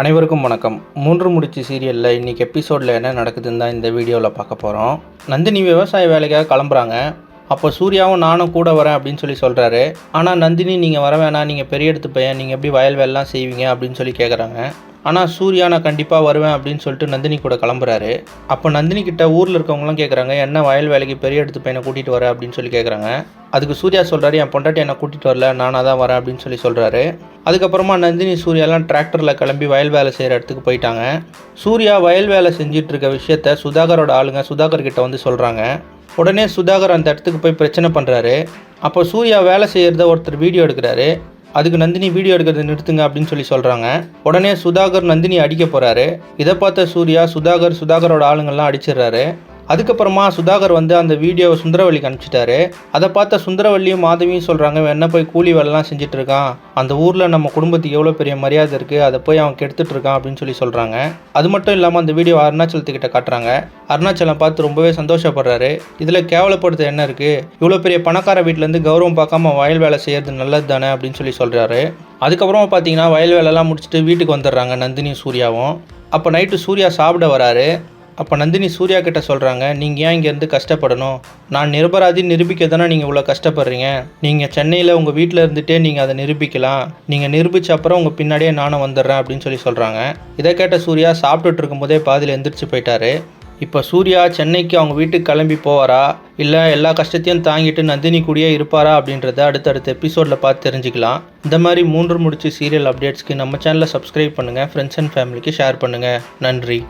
அனைவருக்கும் வணக்கம். மூன்று முடிச்சு சீரியலில் இன்றைக்கி எபிசோடில் என்ன நடக்குதுன்னு தான் இந்த வீடியோவில் பார்க்க போகிறோம். நந்தினி விவசாய வேலைக்காக கிளம்புறாங்க. அப்போ சூர்யாவும் நானும் கூட வரேன் அப்படின்னு சொல்லி சொல்கிறாரு. ஆனால் நந்தினி நீங்கள் வர வேணாம், நீங்கள் பெரிய இடத்து பையன், நீங்கள் எப்படி வயல் வேலைலாம் செய்வீங்க அப்படின்னு சொல்லி கேட்குறாங்க. ஆனால் சூர்யா நான் கண்டிப்பாக வருவேன் அப்படின்னு சொல்லிட்டு நந்தினி கூட கிளம்புறாரு. அப்போ நந்தினி கிட்ட ஊரில் இருக்கவங்களாம் கேட்குறாங்க, என்ன வயல் வேலைக்கு பெரிய இடத்து பையனை கூட்டிகிட்டு வர அப்படின்னு சொல்லி கேட்குறாங்க. அதுக்கு சூர்யா சொல்கிறாரு, என் பொண்டாட்டி என்னை கூட்டிகிட்டு வரல, நானாக தான் வரேன் அப்படின்னு சொல்லி சொல்கிறாரு. அதுக்கப்புறமா நந்தினி சூர்யாலாம் டிராக்டரில் கிளம்பி வயல் வேலை செய்கிற இடத்துக்கு போயிட்டாங்க. சூர்யா வயல் வேலை செஞ்சிட்டு இருக்க விஷயத்த சுதாகரோட ஆளுங்க சுதாகர் கிட்ட வந்து சொல்கிறாங்க. உடனே சுதாகர் அந்த இடத்துக்கு போய் பிரச்சனை பண்ணுறாரு. அப்போ சூர்யா வேலை செய்கிறத ஒருத்தர் வீடியோ எடுக்கிறாரு. அதுக்கு நந்தினி வீடியோ எடுக்கிறத நிறுத்துங்க அப்படின்னு சொல்லி சொல்கிறாங்க. உடனே சுதாகர் நந்தினி அடிக்க போகிறாரு. இதை பார்த்த சூர்யா சுதாகரோட ஆளுங்கள்லாம் அடிச்சிடுறாரு. அதுக்கப்புறமா சுதாகர் வந்து அந்த வீடியோவை சுந்தரவல்லிக்கு அனுப்பிச்சிட்டாரு. அதை பார்த்த சுந்தரவல்லியும் மாதவியும் சொல்கிறாங்க, என்ன போய் கூலி வேலைலாம் செஞ்சுட்டு இருக்கான், அந்த ஊரில் நம்ம குடும்பத்துக்கு எவ்வளோ பெரிய மரியாதை இருக்குது, அதை போய் அவன் கெடுத்துட்டு இருக்கான் அப்படின்னு சொல்லி சொல்கிறாங்க. அது மட்டும் இல்லாமல் அந்த வீடியோ அருணாச்சலத்துக்கிட்ட காட்டுறாங்க. அருணாச்சலம் பார்த்து ரொம்பவே சந்தோஷப்படுறாரு. இதில் கேவலப்படுத்த என்ன இருக்குது, இவ்வளோ பெரிய பணக்கார வீட்டிலேருந்து கௌரவம் பார்க்காம வயல் வேலை செய்கிறது நல்லது தானே அப்படின்னு சொல்லி சொல்கிறாரு. அதுக்கப்புறமா பார்த்தீங்கன்னா வயல் வேலைலாம் முடிச்சுட்டு வீட்டுக்கு வந்துடுறாங்க நந்தினி சூர்யாவும். அப்போ நைட்டு சூர்யா சாப்பிட வராரு. அப்போ நந்தினி சூர்யா கிட்ட சொல்கிறாங்க, நீங்கள் ஏன் இங்கேருந்து கஷ்டப்படணும், நான் நிரபராதின்னு நிரூபிக்க தானே நீங்கள் இவ்வளோ கஷ்டப்படுறீங்க, நீங்கள் சென்னையில் உங்கள் வீட்டில் இருந்துகிட்டே நீங்கள் அதை நிரூபிக்கலாம், நீங்கள் நிரூபித்த அப்புறம் உங்கள் பின்னாடியே நானும் வந்துடுறேன் அப்படின்னு சொல்லி சொல்கிறாங்க. இதை கேட்ட சூர்யா சாப்பிட்டுட்டு இருக்கும்போதே பாதியில் எந்திரிச்சு போயிட்டாரு. இப்போ சூர்யா சென்னைக்கு அவங்க வீட்டுக்கு கிளம்பி போவாரா, இல்லை எல்லா கஷ்டத்தையும் தாங்கிட்டு நந்தினி கூடயே இருப்பாரா அப்படின்றத அடுத்தடுத்த எபிசோடில் பார்த்து தெரிஞ்சுக்கலாம். இந்த மாதிரி மூன்று முடிச்சு சீரியல் அப்டேட்ஸ்க்கு நம்ம சேனலை சப்ஸ்கிரைப் பண்ணுங்கள், ஃப்ரெண்ட்ஸ் அண்ட் ஃபேமிலிக்கு ஷேர் பண்ணுங்கள். நன்றி.